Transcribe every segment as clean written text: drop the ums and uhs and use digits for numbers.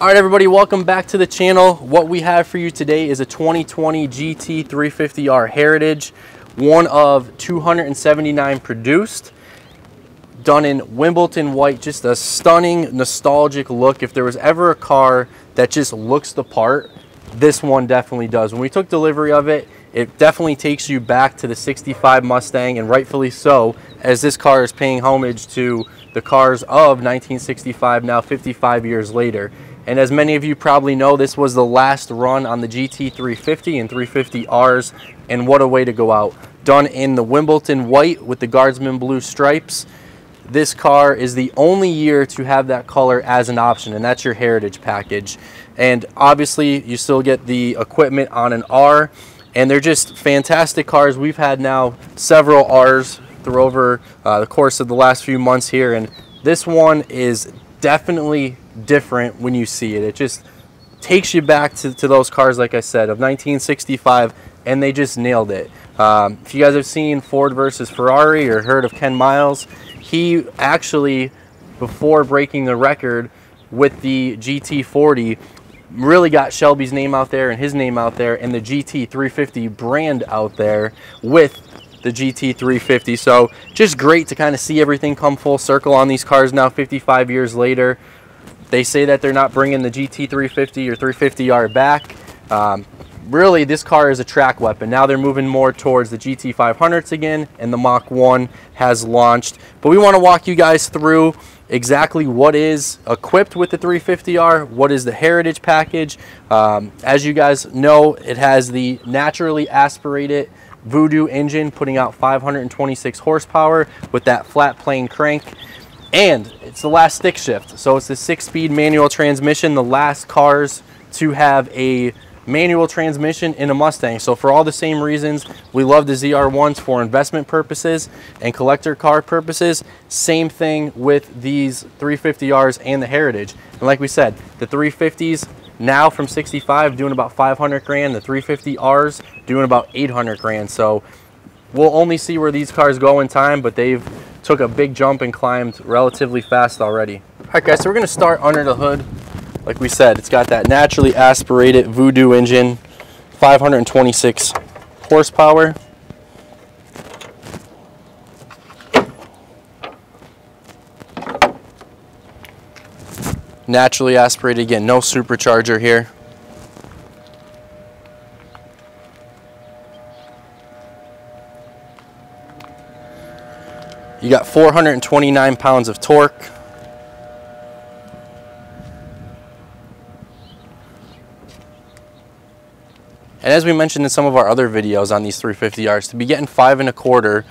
All right, everybody, welcome back to the channel. What we have for you today is a 2020 GT350R Heritage, one of 279 produced, done in Wimbledon white. Just a stunning, nostalgic look. If there was ever a car that just looks the part, this one definitely does. When we took delivery of it, it definitely takes you back to the 65 Mustang, and rightfully so, as this car is paying homage to the cars of 1965, now 55 years later. And as many of you probably know, this was the last run on the GT350 and 350Rs, and what a way to go out. Done in the Wimbledon white with the Guardsman blue stripes. This car is the only year to have that color as an option, and that's your Heritage package. And obviously, you still get the equipment on an R, and they're just fantastic cars. We've had now several Rs through over the course of the last few months here, and this one is definitely different when you see it. It just takes you back to those cars, like I said, of 1965, and they just nailed it. If you guys have seen Ford versus Ferrari or heard of Ken Miles, he actually, before breaking the record with the GT40, really got Shelby's name out there and his name out there and the GT350 brand out there with the GT350. So just great to kind of see everything come full circle on these cars now 55 years later. They say that they're not bringing the GT350 or 350R back. Really, this car is a track weapon. Now they're moving more towards the GT500s again, and the Mach 1 has launched. But we want to walk you guys through exactly what is equipped with the 350R, what is the Heritage package. As you guys know, it has the naturally aspirated Voodoo engine, putting out 526 horsepower with that flat plane crank. And it's the last stick shift. So it's the 6-speed manual transmission, the last cars to have a manual transmission in a Mustang. So for all the same reasons we love the ZR1s for investment purposes and collector car purposes, same thing with these 350Rs and the Heritage. And like we said, the 350s now from 65 doing about 500 grand, the 350Rs doing about 800 grand. So we'll only see where these cars go in time, but they've took a big jump and climbed relatively fast already. All right, guys, so we're gonna start under the hood. Like we said, it's got that naturally aspirated Voodoo engine, 526 horsepower. Naturally aspirated, again, no supercharger here. You got 429 pounds of torque. And as we mentioned in some of our other videos on these 350Rs, to be getting 5.25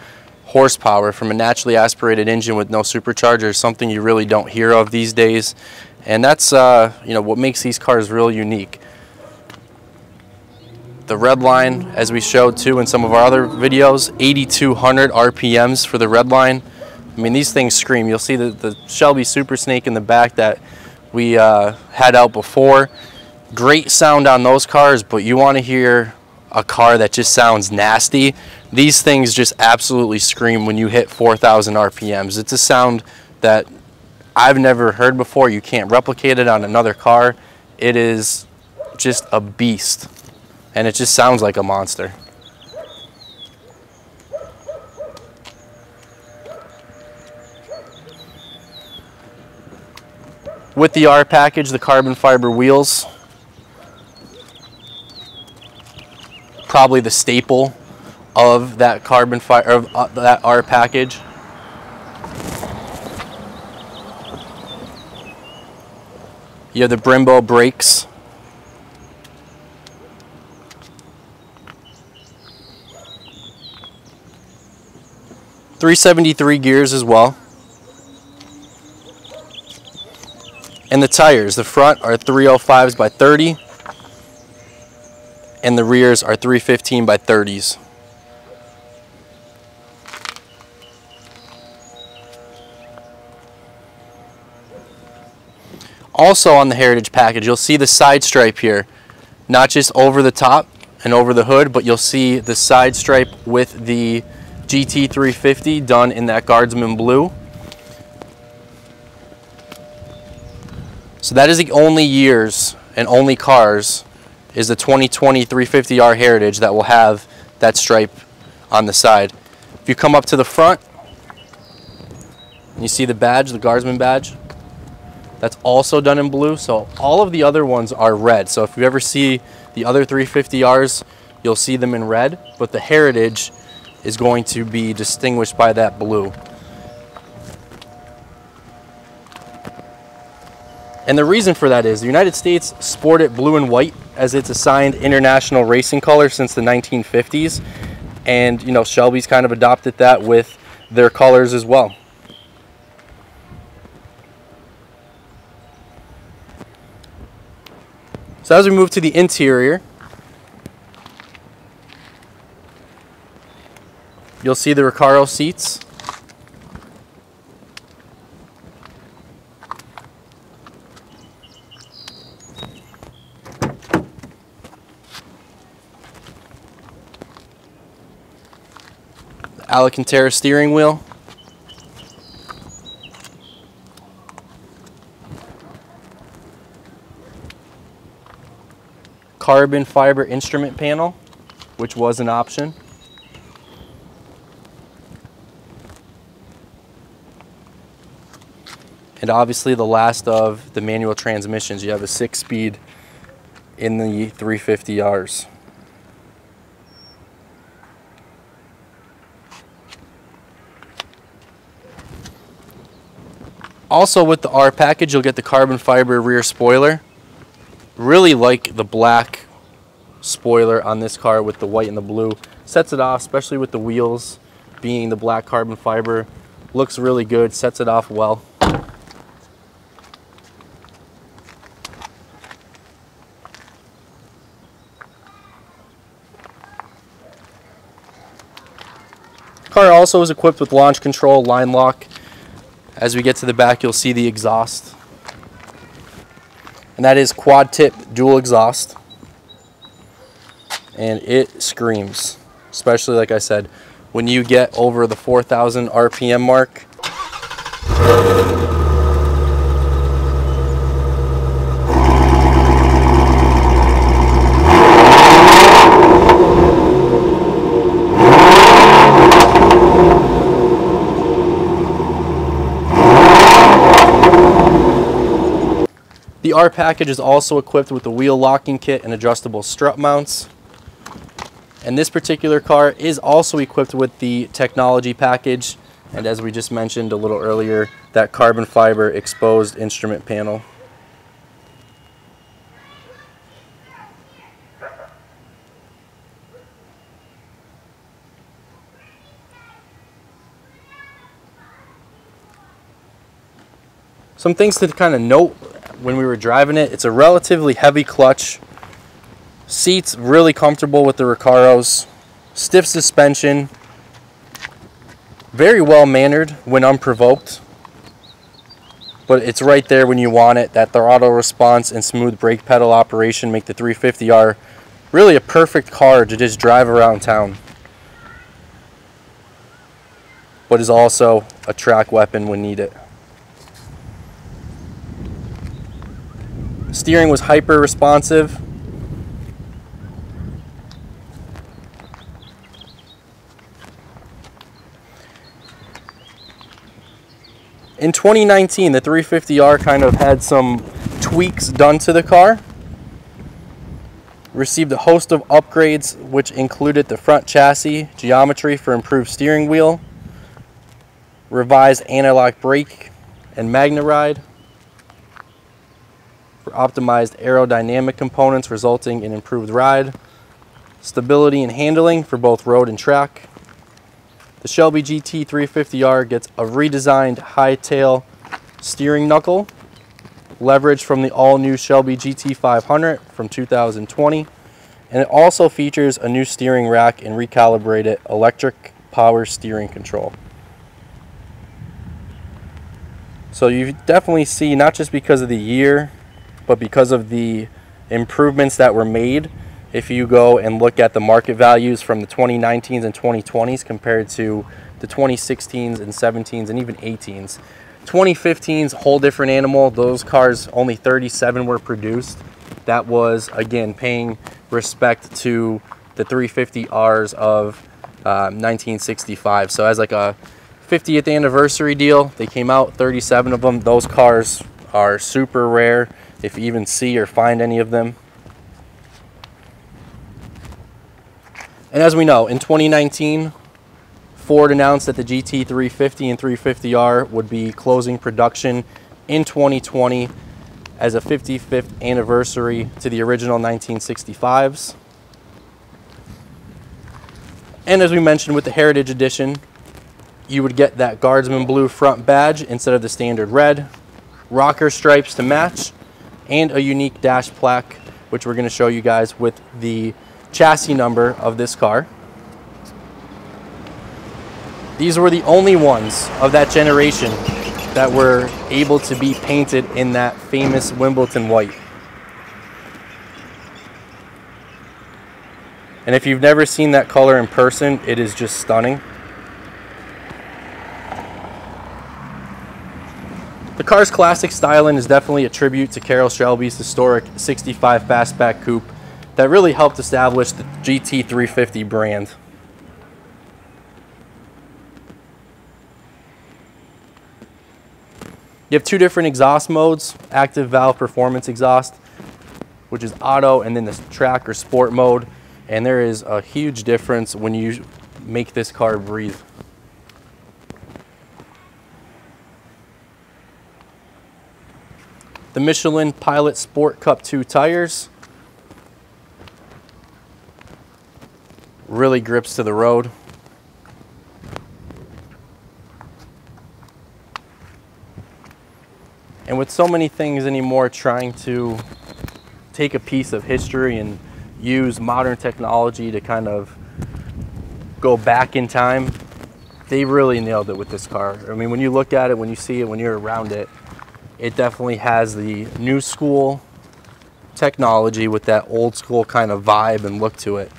horsepower from a naturally aspirated engine with no supercharger is something you really don't hear of these days. And that's you know, what makes these cars real unique. The red line, as we showed too in some of our other videos, 8,200 RPMs for the red line. I mean, these things scream. You'll see the Shelby Super Snake in the back that we had out before. Great sound on those cars, but you want to hear a car that just sounds nasty. These things just absolutely scream when you hit 4,000 RPMs. It's a sound that I've never heard before. You can't replicate it on another car. It is just a beast, and it just sounds like a monster. With the R package, the carbon fiber wheels, probably the staple of that carbon fiber, that R package. You have the Brembo brakes. .373 gears as well. And the tires, the front are 305s by 30, and the rears are 315 by 30s. Also on the Heritage package, you'll see the side stripe here, not just over the top and over the hood, but you'll see the side stripe with the GT350 done in that Guardsman blue. So that is the only years and only cars is the 2020 350R Heritage that will have that stripe on the side. If you come up to the front, you see the badge, the guardsman badge. That's also done in blue. So all of the other ones are red. So if you ever see the other 350Rs, you'll see them in red, but the Heritage is going to be distinguished by that blue. And the reason for that is the United States sported blue and white as its assigned international racing color since the 1950s. And, you know, Shelby's kind of adopted that with their colors as well. So as we move to the interior, you'll see the Recaro seats. Alcantara steering wheel. Carbon fiber instrument panel, which was an option. And obviously the last of the manual transmissions. You have a 6-speed in the 350Rs. Also with the R package, you'll get the carbon fiber rear spoiler. Really like the black spoiler on this car with the white and the blue. Sets it off, especially with the wheels being the black carbon fiber. Looks really good, sets it off well. Car also is equipped with launch control, line lock. As we get to the back, you'll see the exhaust. And that is quad tip dual exhaust. And it screams, especially like I said, when you get over the 4,000 RPM mark. The R package is also equipped with the wheel locking kit and adjustable strut mounts. And this particular car is also equipped with the technology package. And as we just mentioned a little earlier, that carbon fiber exposed instrument panel. Some things to kind of note when we were driving it: it's a relatively heavy clutch. Seats really comfortable with the Recaros. Stiff suspension. Very well mannered when unprovoked. But it's right there when you want it. That throttle response and smooth brake pedal operation make the 350R really a perfect car to just drive around town. But is also a track weapon when needed. Steering was hyper responsive. In 2019, the 350R kind of had some tweaks done to the car. Received a host of upgrades, which included the front chassis geometry for improved steering wheel, revised anti-lock brake and MagneRide, for optimized aerodynamic components resulting in improved ride, stability and handling for both road and track. The Shelby GT350R gets a redesigned high tail steering knuckle, leverage from the all-new Shelby GT500 from 2020, and it also features a new steering rack and recalibrated electric power steering control. So you definitely see, not just because of the year, but because of the improvements that were made. If you go and look at the market values from the 2019s and 2020s compared to the 2016s and 17s and even 18s, 2015's a whole different animal. Those cars, only 37 were produced. That was, again, paying respect to the 350Rs of 1965. So as like a 50th anniversary deal, they came out, 37 of them. Those cars are super rare, if you even see or find any of them. And as we know, in 2019, Ford announced that the GT350 and 350R would be closing production in 2020 as a 55th anniversary to the original 1965s. And as we mentioned with the Heritage Edition, you would get that Guardsman blue front badge instead of the standard red, rocker stripes to match, and a unique dash plaque, which we're going to show you guys with the chassis number of this car. These were the only ones of that generation that were able to be painted in that famous Wimbledon white. And if you've never seen that color in person, it is just stunning. The car's classic styling is definitely a tribute to Carroll Shelby's historic 65 fastback coupe that really helped establish the GT350 brand. You have two different exhaust modes: active valve performance exhaust, which is auto, and then the track or sport mode. And there is a huge difference when you make this car breathe. The Michelin Pilot Sport Cup 2 tires. Really grips to the road. And with so many things anymore trying to take a piece of history and use modern technology to kind of go back in time, they really nailed it with this car. I mean, when you look at it, when you see it, when you're around it, it definitely has the new school technology with that old school kind of vibe and look to it.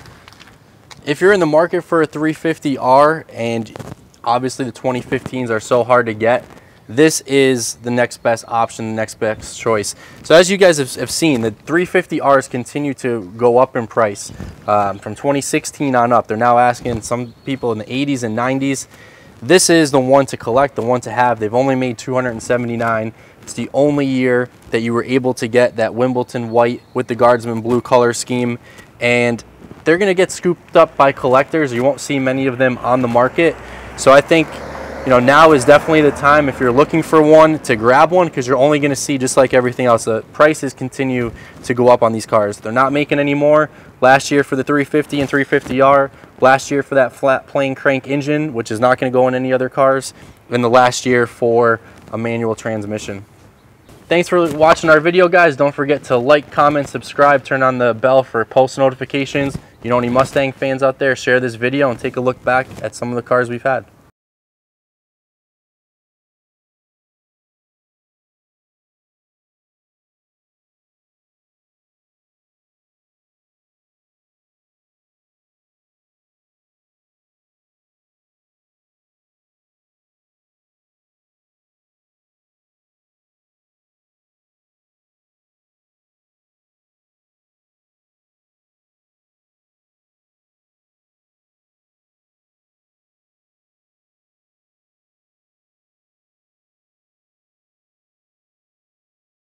If you're in the market for a 350R, and obviously the 2015s are so hard to get, this is the next best option, the next best choice. So as you guys have seen, the 350Rs continue to go up in price from 2016 on up. They're now asking some people in the 80s and 90s. This is the one to collect, the one to have. They've only made 279. It's the only year that you were able to get that Wimbledon white with the Guardsman blue color scheme, and they're going to get scooped up by collectors. You won't see many of them on the market. So I think, you know, now is definitely the time, if you're looking for one, to grab one, because you're only going to see, just like everything else, the prices continue to go up on these cars. They're not making any more. Last year for the 350 and 350R, last year for that flat plane crank engine, which is not going to go in any other cars, and the last year for a manual transmission. Thanks for watching our video, guys. Don't forget to like, comment, subscribe, turn on the bell for post notifications. You know, any Mustang fans out there, share this video and take a look back at some of the cars we've had.